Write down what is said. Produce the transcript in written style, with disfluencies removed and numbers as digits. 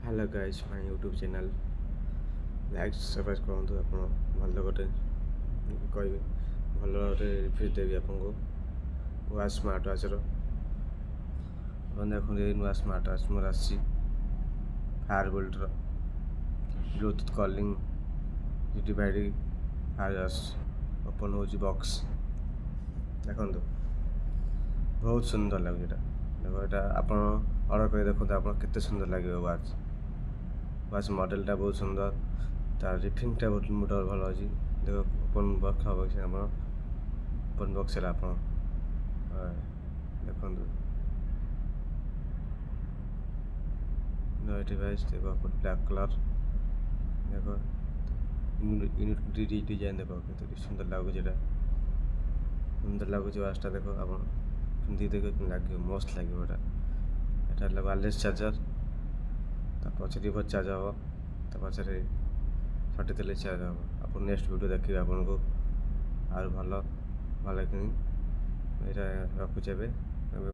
Hello guys my YouTube channel like subscribe करନ୍ତୁ ଆପଣ ଭଲ ଗୋଟେ କହିବେ ଭଲ ଗୋଟେ ରିଭ୍ୟୁ ଦେବି ଆପଣଙ୍କୁ ନୂଆ ସ୍ମାର୍ଟ ୱାଚ୍ର ଆପଣ ଦେଖନ୍ତୁ ଏଇ ନୂଆ ସ୍ମାର୍ଟ ୱାଚ୍ ମୋର ଆସିଛି ଫାୟାରବୋଲ୍ଟର Bluetooth calling device fire open ହେଉଛି ବକ୍ସ ଦେଖନ୍ତୁ ବହୁତ ସୁନ୍ଦର ଲାଗୁଛି ଏଇଟା ଦେଖ ଏଇଟା ଆପଣ ଅର୍ଡ଼ର କରି ଦେଖନ୍ତୁ ଆପଣ କେତେ ସୁନ୍ଦର ଲାଗିବ ୱାଚ୍ ମଡ଼େଲଟା ବହୁତ ସୁନ୍ଦର ତାର ରିଫିଙ୍ଗଟା ବହୁତ ଭଲ ଅଛି ଦେଖ ଓପନ୍ ବକ୍ସ ହେବ ସେ ଆପଣ ଓପନ୍ ବକ୍ସ ହେଲା ଆପଣ ଦେଖନ୍ତୁ ଏଠି ଭାଇସ୍ ଦେଖ ବ୍ଲାକ୍ କଲର୍ ଦେଖ ୟୁନିକ୍ ଡିଜାଇନ୍ ଦେଖ କେତେ ସୁନ୍ଦର ଲାଗୁଛି ଏଇଟା ସୁନ୍ଦର ଲାଗୁଛି ୱାଚ୍ଟା ଦେଖ ଆପଣ ପିନ୍ଧିକି ଦେଖ ଲାଗିବ ମସ୍ତ ଲାଗିବ ଏଇଟା ହେଲା ୱାୟାରଲେସ୍ ଚାର୍ଜର ତା ପଛରେ ରିଭର୍ସ ଚାର୍ଜ ହେବ ତା ପଛରେ ଛଟି ଦେଲେ ଚାର୍ଜ ହେବ ଆପଣ ନେକ୍ସଟ ଭିଡ଼ିଓ ଦେଖିବେ ଆପଣଙ୍କୁ ଆହୁରି ଭଲ କିଣି ଏଇଟା ରଖୁଛି ଏବେ।